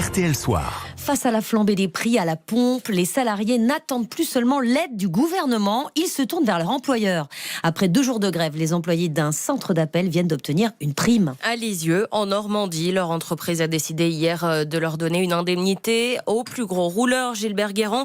RTL Soir. Face à la flambée des prix à la pompe, les salariés n'attendent plus seulement l'aide du gouvernement, ils se tournent vers leur employeur. Après 2 jours de grève, les employés d'un centre d'appel viennent d'obtenir une prime. À Lisieux, en Normandie, leur entreprise a décidé hier de leur donner une indemnité au plus gros rouleur Gilbert Guérand,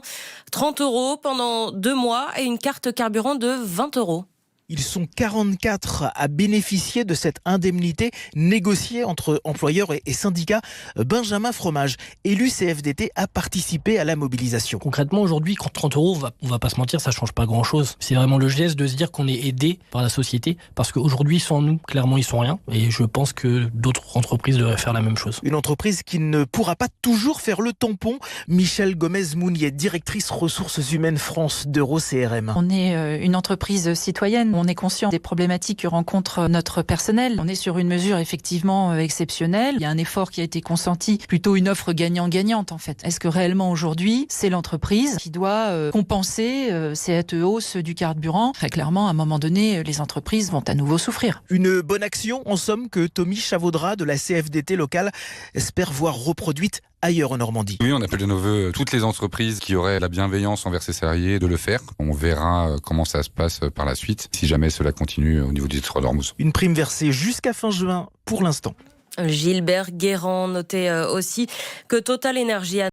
30 € pendant 2 mois et une carte carburant de 20 €. Ils sont 44 à bénéficier de cette indemnité négociée entre employeurs et syndicats. Benjamin Fromage, élu CFDT, a participé à la mobilisation. Concrètement, aujourd'hui, 30 €, on va pas se mentir, ça change pas grand-chose. C'est vraiment le geste de se dire qu'on est aidé par la société, parce qu'aujourd'hui, sans nous, clairement, ils sont rien. Et je pense que d'autres entreprises devraient faire la même chose. Une entreprise qui ne pourra pas toujours faire le tampon. Michel Gomez-Mounier, directrice ressources humaines France d'Euro-CRM. On est une entreprise citoyenne. On est conscient des problématiques que rencontre notre personnel. On est sur une mesure effectivement exceptionnelle. Il y a un effort qui a été consenti, plutôt une offre gagnant-gagnante en fait. Est-ce que réellement aujourd'hui, c'est l'entreprise qui doit compenser cette hausse du carburant ? Très clairement, à un moment donné, les entreprises vont à nouveau souffrir. Une bonne action, en somme, que Tommy Chavaudra de la CFDT locale espère voir reproduite ailleurs en Normandie. Oui, on appelle de nos voeux toutes les entreprises qui auraient la bienveillance envers ses salariés de le faire. On verra comment ça se passe par la suite, si jamais cela continue au niveau du détroit d'Ormuz. Une prime versée jusqu'à fin juin pour l'instant. Gilbert Guérand notait aussi que Total Energy a